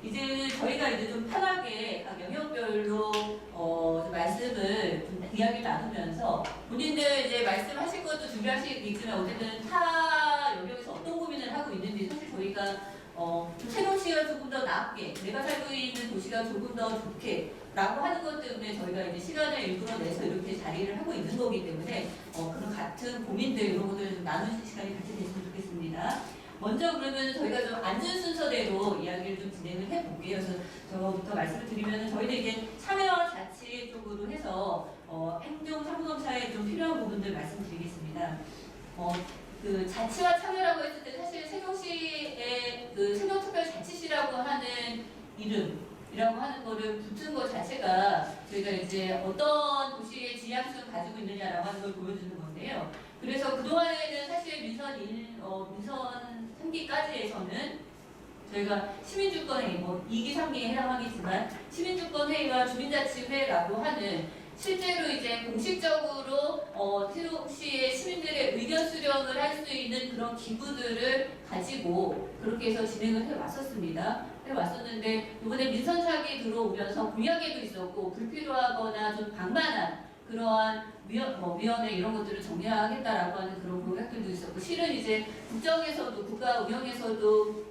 이제 저희가 이제 좀 편하게 각 영역별로 좀 말씀을 좀 이야기 나누면서 본인들 이제 말씀하실 것도 준비하시겠지만 어쨌든 타 영역에서 어떤 고민을 하고 있는지 사실 저희가 좀 세종시가 조금 더 낫게, 내가 살고 있는 도시가 조금 더 좋게 라고 하는 것 때문에 저희가 이제 시간을 일부러 내서 이렇게 자리를 하고 있는 거기 때문에 그런 같은 고민들 이런 것들을 좀 나누는 시간이 같이 됐으면 좋겠습니다. 먼저 그러면 저희가 좀 앉은 순서대로 이야기를 좀 진행을 해볼게요. 그래서 저부터 말씀을 드리면 저희는 이제 참여와 자치 쪽으로 해서 행정 사무검사에 좀 필요한 부분들 말씀드리겠습니다. 그 자치와 참여라고 했을 때 사실 세종시의 그 세종특별자치시라고 하는 이름이라고 하는 거를 붙은 것 자체가 저희가 이제 어떤 도시의 지향성을 가지고 있느냐라고 하는 걸 보여주는 건데요. 그래서 그동안에는 사실 민선 3기까지에서는 저희가 시민주권회의, 2기, 3기에 해당하겠지만 시민주권회의와 주민자치회라고 하는 실제로 이제 공식적으로 세종시의 시민들의 의견 수렴을 할 수 있는 그런 기구들을 가지고 그렇게 해서 진행을 해왔었는데 이번에 민선 4기 들어오면서 공약에도 있었고 불필요하거나 좀 방만한 그러한 위원회 이런 것들을 정리하겠다라고 하는 그런 공약들도 있었고 실은 이제 국정에서도 국가 운영에서도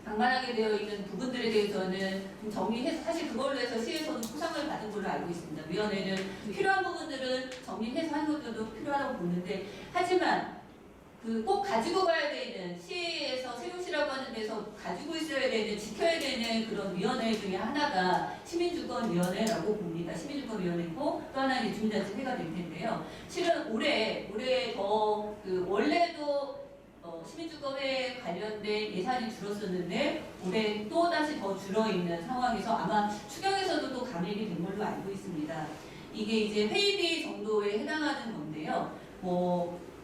방만하게 되어 있는 부분들에 대해서는 좀 정리해서 사실 그걸로 해서 시에서도 포상을 받은 걸로 알고 있습니다. 위원회는 필요한 부분들은 정리해서 하는 것들도 필요하다고 보는데 하지만 그 꼭 가지고 가야 되는 시에서 세종시라고 하는 데서 가지고 있어야 되는 지켜야 되는 그런 위원회 중에 하나가 시민주권위원회라고 봅니다. 시민주권위원회고 또 하나는 주민자치회가 될 텐데요. 실은 올해 더 원래도 시민주권에 관련된 예산이 줄었었는데 올해 또다시 더 줄어있는 상황에서 아마 추경에서도 또 감액이 된 걸로 알고 있습니다. 이게 이제 회의비 정도에 해당하는 건데요.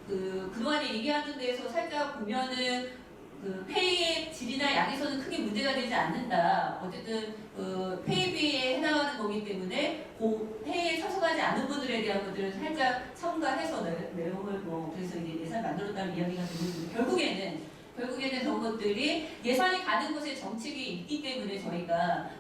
그동안에 얘기하는 데에서 살짝 보면은 그 페이의 질이나 양에서는 크게 문제가 되지 않는다. 어쨌든 페이비에 해당하는 거기 때문에 그 회의에 참석하지 않은 분들에 대한 것들은 살짝 첨가해서 내용을 그래서 이제 예산 만들었다는 이야기가 되는데 결국에는 그런 것들이 예산이 가는 곳에 정책이 있기 때문에 저희가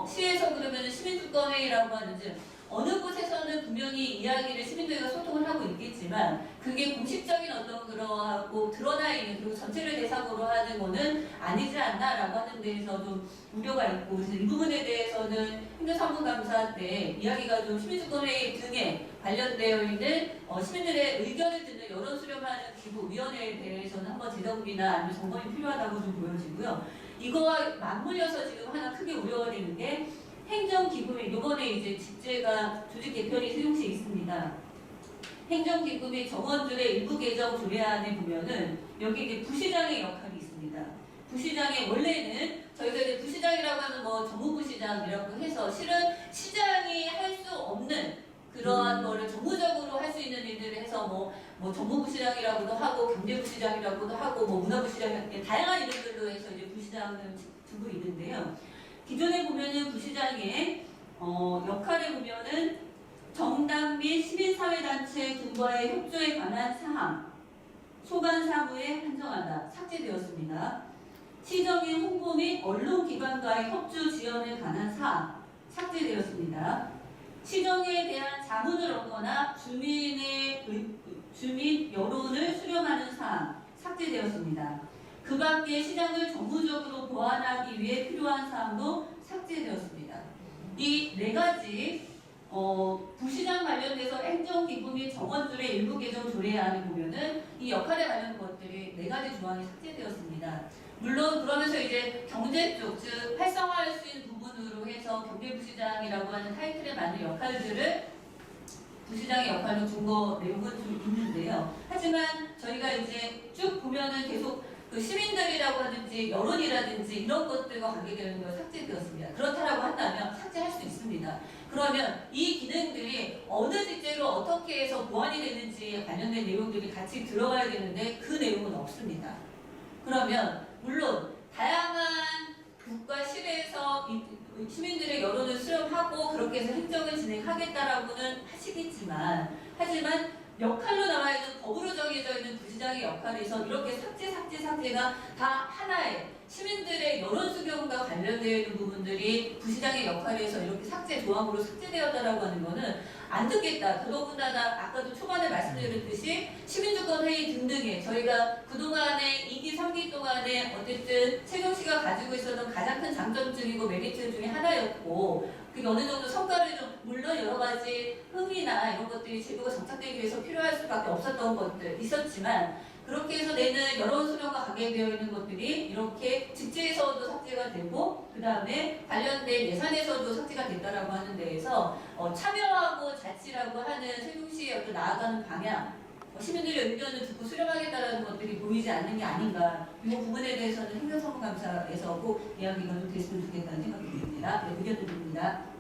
시에서 그러면 시민주권회의라고 하는지 어느 곳에서는 분명히 이야기를 시민들과 소통을 하고 있겠지만 그게 공식적인 어떤 그러하고 드러나 있는 그리고 전체를 대상으로 하는 거는 아니지 않나라고 하는 데에서 좀 우려가 있고 그래서 이 부분에 대해서는 행정사무감사 때 이야기가 좀 시민주권회의 등에 관련되어 있는 시민들의 의견을 듣는 여론 수렴하는 기구 위원회에 대해서는 한번 재정비나 아니면 점검이 필요하다고 좀 보여지고요. 이거와 맞물려서 지금 하나 크게 우려가 되는 게 행정기금이 이번에 이제 직제가 조직 개편이 세종시에 있습니다. 행정기금 및 정원들의 일부 개정 조례안에 보면은 여기 이제 부시장의 역할이 있습니다. 부시장의 원래는 저희가 이제 부시장이라고 하면 정무부시장이라고 해서 실은 시장이 할 수 없는 그러한 거를 정무적으로 할 수 있는 일들을 해서 정무부시장이라고도 하고 경제부시장이라고도 하고 문화부시장 다양한 이름들로 해서 이제 부시장을 두고 있는데요. 기존에 보면은 부시장의 역할에 보면은 정당 및 시민사회단체 등과의 협조에 관한 사항, 소관 사무에 한정하다 삭제되었습니다. 시정의 홍보 및 언론기관과의 협조 지원에 관한 사항 삭제되었습니다. 시정에 대한 자문을 얻거나 주민 여론을 수렴하는 사항 삭제되었습니다. 그 밖에 시장을 정무적으로 보완하기 위해 필요한 사항도 삭제되었습니다. 이 네 가지 부시장 관련돼서 행정기구 및 정원들의 일부 개정 조례안을 보면은 이 역할에 관련 것들이 네 가지 조항이 삭제되었습니다. 물론 그러면서 이제 경제 쪽, 즉 활성화할 수 있는 부분으로 해서 경제부시장이라고 하는 타이틀에 맞는 역할들을 부시장의 역할로 준 거 내용은 좀 있는데요. 하지만 저희가 이제 쭉 보면은 계속 그 시민들이라고 하든지 여론이라든지 이런 것들과 관계되는 거 삭제되었습니다. 그렇다라고 한다면 삭제할 수 있습니다. 그러면 이 기능들이 어느 직제로 어떻게 해서 보완이 되는지에 관련된 내용들이 같이 들어가야 되는데 그 내용은 없습니다. 그러면 물론 다양한 국가 시내에서 시민들의 여론을 수렴하고 그렇게 해서 행정을 진행하겠다라고는 하시겠지만 하지만 역할로 나와 있는 법으로 정해져 있는 부시장의 역할에서 이렇게 삭제가 다 하나의 시민들의 여론 수경과 관련되어 있는 부분들이 부시장의 역할에서 이렇게 삭제 조항으로 삭제되었다라고 하는 거는 안 듣겠다. 더더군다나 아까도 초반에 말씀드렸듯이 시민주권회의 등등에 저희가 그동안에 2기, 3기 동안에 어쨌든 최경씨가 가지고 있었던 가장 큰 장점중이고 메리트 중에 하나였고 그게 어느 정도 성과를 좀 물론 여러 가지 흥이나 이런 것들이 제도가 정착되기 위해서 필요할 수밖에 없었던 것들 있었지만 그렇게 해서 내는 여론 수렴과 관계되어 있는 것들이 이렇게 직제에서도 삭제가 되고 그 다음에 관련된 예산에서도 삭제가 됐다라고 하는 데에서 참여하고 자치라고 하는 세종시의 어떤 나아가는 방향 시민들의 의견을 듣고 수렴하겠다라는 것들이 보이지 않는 게 아닌가 이 부분에 대해서는 행정사무감사에서 꼭 이야기가 좀 됐으면 좋겠다는 생각이 듭니다. 네, 의견 드립니다.